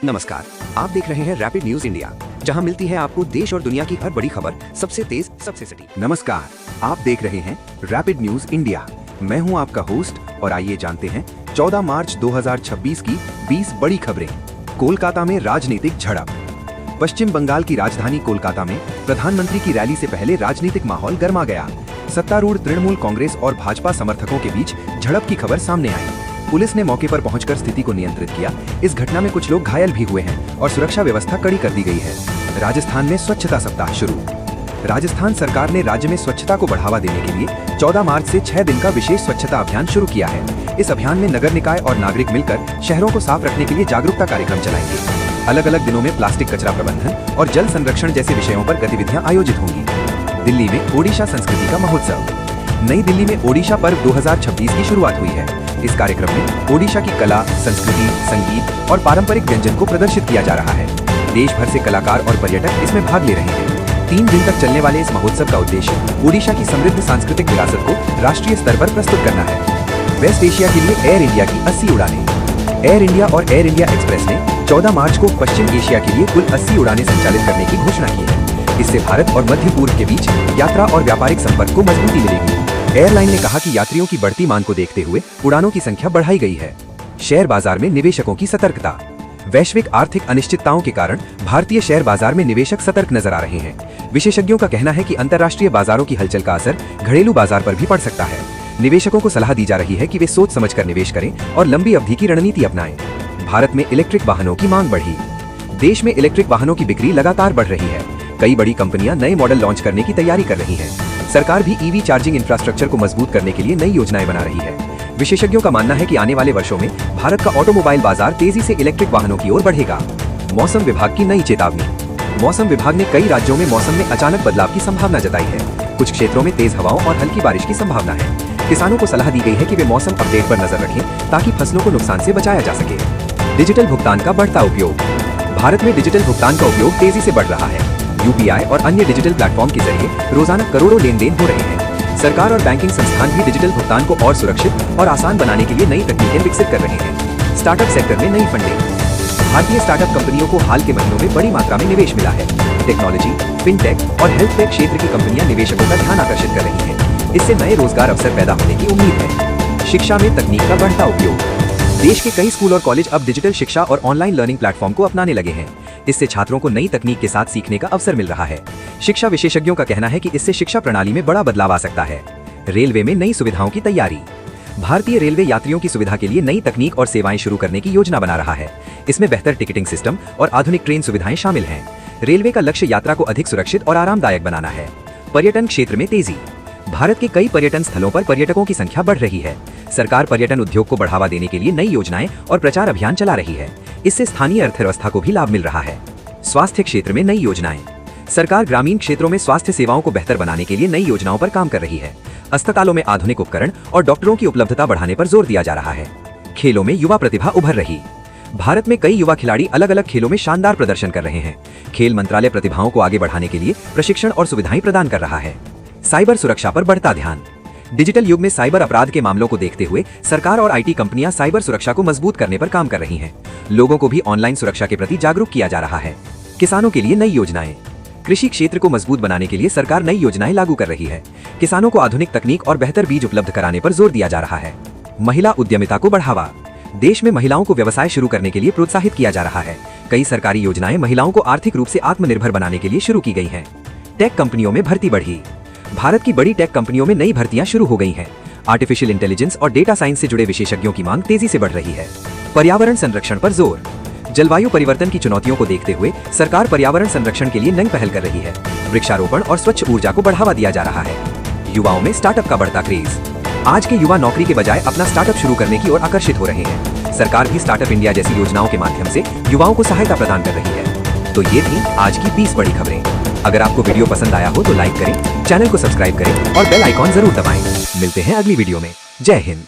नमस्कार, आप देख रहे हैं रैपिड न्यूज इंडिया, जहां मिलती है आपको देश और दुनिया की हर बड़ी खबर सबसे तेज, सबसे सटीक। नमस्कार, आप देख रहे हैं रैपिड न्यूज इंडिया। मैं हूं आपका होस्ट और आइए जानते हैं 14 मार्च 2026 की 20 बड़ी खबरें। कोलकाता में राजनीतिक झड़प। पश्चिम बंगाल की राजधानी कोलकाता में प्रधानमंत्री की रैली से पहले राजनीतिक माहौल गर्मा गया। सत्तारूढ़ तृणमूल कांग्रेस और भाजपा समर्थकों के बीच झड़प की खबर सामने आई। पुलिस ने मौके पर पहुंचकर स्थिति को नियंत्रित किया। इस घटना में कुछ लोग घायल भी हुए हैं और सुरक्षा व्यवस्था कड़ी कर दी गई है। राजस्थान में स्वच्छता सप्ताह शुरू। राजस्थान सरकार ने राज्य में स्वच्छता को बढ़ावा देने के लिए 14 मार्च से 6 दिन का विशेष स्वच्छता अभियान शुरू किया है। इस अभियान में नगर निकाय और नागरिक मिलकर शहरों को साफ रखने के लिए जागरूकता कार्यक्रम चलाएंगे। अलग अलग दिनों में प्लास्टिक कचरा प्रबंधन और जल संरक्षण जैसे विषयों पर गतिविधियां आयोजित होंगी। दिल्ली में ओडिशा संस्कृति का महोत्सव। नई दिल्ली में ओडिशा पर्व 2026 की शुरुआत हुई है। इस कार्यक्रम में ओडिशा की कला, संस्कृति, संगीत और पारंपरिक व्यंजन को प्रदर्शित किया जा रहा है। देश भर से कलाकार और पर्यटक इसमें भाग ले रहे हैं। 3 दिन तक चलने वाले इस महोत्सव का उद्देश्य ओडिशा की समृद्ध सांस्कृतिक विरासत को राष्ट्रीय स्तर पर प्रस्तुत करना है। वेस्ट एशिया के लिए एयर इंडिया की 80 उड़ानें। एयर इंडिया और एयर इंडिया एक्सप्रेस ने 14 मार्च को पश्चिम एशिया के लिए कुल 80 उड़ानें संचालित करने की घोषणा की है। इससे भारत और मध्य पूर्व के बीच यात्रा और व्यापारिक संपर्क को मजबूती मिलेगी। एयरलाइन ने कहा कि यात्रियों की बढ़ती मांग को देखते हुए उड़ानों की संख्या बढ़ाई गई है। शेयर बाजार में निवेशकों की सतर्कता। वैश्विक आर्थिक अनिश्चितताओं के कारण भारतीय शेयर बाजार में निवेशक सतर्क नजर आ रहे हैं। विशेषज्ञों का कहना है कि अंतर्राष्ट्रीय बाजारों की हलचल का असर घरेलू बाजार पर भी पड़ सकता है। निवेशकों को सलाह दी जा रही है कि वे सोच समझकर निवेश करें और लंबी अवधि की रणनीति अपनाएं। भारत में इलेक्ट्रिक वाहनों की मांग बढ़ी। देश में इलेक्ट्रिक वाहनों की बिक्री लगातार बढ़ रही है। कई बड़ी कंपनियां नए मॉडल लॉन्च करने की तैयारी कर रही हैं। सरकार भी ईवी चार्जिंग इंफ्रास्ट्रक्चर को मजबूत करने के लिए नई योजनाएं बना रही है। विशेषज्ञों का मानना है कि आने वाले वर्षों में भारत का ऑटोमोबाइल बाजार तेजी से इलेक्ट्रिक वाहनों की ओर बढ़ेगा। मौसम विभाग की नई चेतावनी। मौसम विभाग ने कई राज्यों में मौसम में अचानक बदलाव की संभावना जताई है। कुछ क्षेत्रों में तेज हवाओं और हल्की बारिश की संभावना है। किसानों को सलाह दी गई है कि वे मौसम अपडेट पर नजर रखें ताकि फसलों को नुकसान से बचाया जा सके। डिजिटल भुगतान का बढ़ता उपयोग। भारत में डिजिटल भुगतान का उपयोग तेजी से बढ़ रहा है। यूपीआई और अन्य डिजिटल प्लेटफॉर्म के जरिए रोजाना करोड़ों लेन देन हो रहे हैं। सरकार और बैंकिंग संस्थान भी डिजिटल भुगतान को और सुरक्षित और आसान बनाने के लिए नई तकनीकें विकसित कर रहे हैं। स्टार्टअप सेक्टर में नई फंडिंग। भारतीय स्टार्टअप कंपनियों को हाल के महीनों में बड़ी मात्रा में निवेश मिला है। टेक्नोलॉजी, फिनटेक और हेल्थ टेक क्षेत्र की कंपनियां निवेशकों का ध्यान आकर्षित कर रही हैं। इससे नए रोजगार अवसर पैदा होने की उम्मीद है। शिक्षा में तकनीक का बढ़ता उपयोग। देश के कई स्कूल और कॉलेज अब डिजिटल शिक्षा और ऑनलाइन लर्निंग प्लेटफॉर्म को अपनाने लगे हैं। इससे छात्रों को नई तकनीक के साथ सीखने का अवसर मिल रहा है। शिक्षा विशेषज्ञों का कहना है कि इससे शिक्षा प्रणाली में बड़ा बदलाव आ सकता है। रेलवे में नई सुविधाओं की तैयारी। भारतीय रेलवे यात्रियों की सुविधा के लिए नई तकनीक और सेवाएं शुरू करने की योजना बना रहा है। इसमें बेहतर टिकटिंग सिस्टम और आधुनिक ट्रेन सुविधाएं शामिल हैं। रेलवे का लक्ष्य यात्रा को अधिक सुरक्षित और आरामदायक बनाना है। पर्यटन क्षेत्र में तेजी। भारत के कई पर्यटन स्थलों पर पर्यटकों की संख्या बढ़ रही है। सरकार पर्यटन उद्योग को बढ़ावा देने के लिए नई योजनाएं और प्रचार अभियान चला रही है। इससे स्थानीय अर्थव्यवस्था को भी लाभ मिल रहा है। स्वास्थ्य क्षेत्र में नई योजनाएं। सरकार ग्रामीण क्षेत्रों में स्वास्थ्य सेवाओं को बेहतर बनाने के लिए नई योजनाओं पर काम कर रही है। अस्पतालों में आधुनिक उपकरण और डॉक्टरों की उपलब्धता बढ़ाने पर जोर दिया जा रहा है। खेलों में युवा प्रतिभा उभर रही। भारत में कई युवा खिलाड़ी अलग अलग खेलों में शानदार प्रदर्शन कर रहे हैं। खेल मंत्रालय प्रतिभाओं को आगे बढ़ाने के लिए प्रशिक्षण और सुविधाएं प्रदान कर रहा है। साइबर सुरक्षा पर बढ़ता ध्यान। डिजिटल युग में साइबर अपराध के मामलों को देखते हुए सरकार और आईटी कंपनियां साइबर सुरक्षा को मजबूत करने पर काम कर रही हैं। लोगों को भी ऑनलाइन सुरक्षा के प्रति जागरूक किया जा रहा है। किसानों के लिए नई योजनाएं। कृषि क्षेत्र को मजबूत बनाने के लिए सरकार नई योजनाएं लागू कर रही है। किसानों को आधुनिक तकनीक और बेहतर बीज उपलब्ध कराने पर जोर दिया जा रहा है। महिला उद्यमिता को बढ़ावा। देश में महिलाओं को व्यवसाय शुरू करने के लिए प्रोत्साहित किया जा रहा है। कई सरकारी योजनाएं महिलाओं को आर्थिक रूप से आत्मनिर्भर बनाने के लिए शुरू की गई हैं। टेक कंपनियों में भर्ती बढ़ी। भारत की बड़ी टेक कंपनियों में नई भर्तियां शुरू हो गई हैं। आर्टिफिशियल इंटेलिजेंस और डेटा साइंस से जुड़े विशेषज्ञों की मांग तेजी से बढ़ रही है। पर्यावरण संरक्षण पर जोर। जलवायु परिवर्तन की चुनौतियों को देखते हुए सरकार पर्यावरण संरक्षण के लिए नई पहल कर रही है। वृक्षारोपण और स्वच्छ ऊर्जा को बढ़ावा दिया जा रहा है। युवाओं में स्टार्टअप का बढ़ता क्रेज। आज के युवा नौकरी के बजाय अपना स्टार्टअप शुरू करने की ओर आकर्षित हो रहे हैं। सरकार भी स्टार्टअप इंडिया जैसी योजनाओं के माध्यम से युवाओं को सहायता प्रदान कर रही है। तो ये थी आज की 20 बड़ी खबरें। अगर आपको वीडियो पसंद आया हो तो लाइक करें, चैनल को सब्सक्राइब करें और बेल आइकॉन जरूर दबाएं। मिलते हैं अगली वीडियो में। जय हिंद।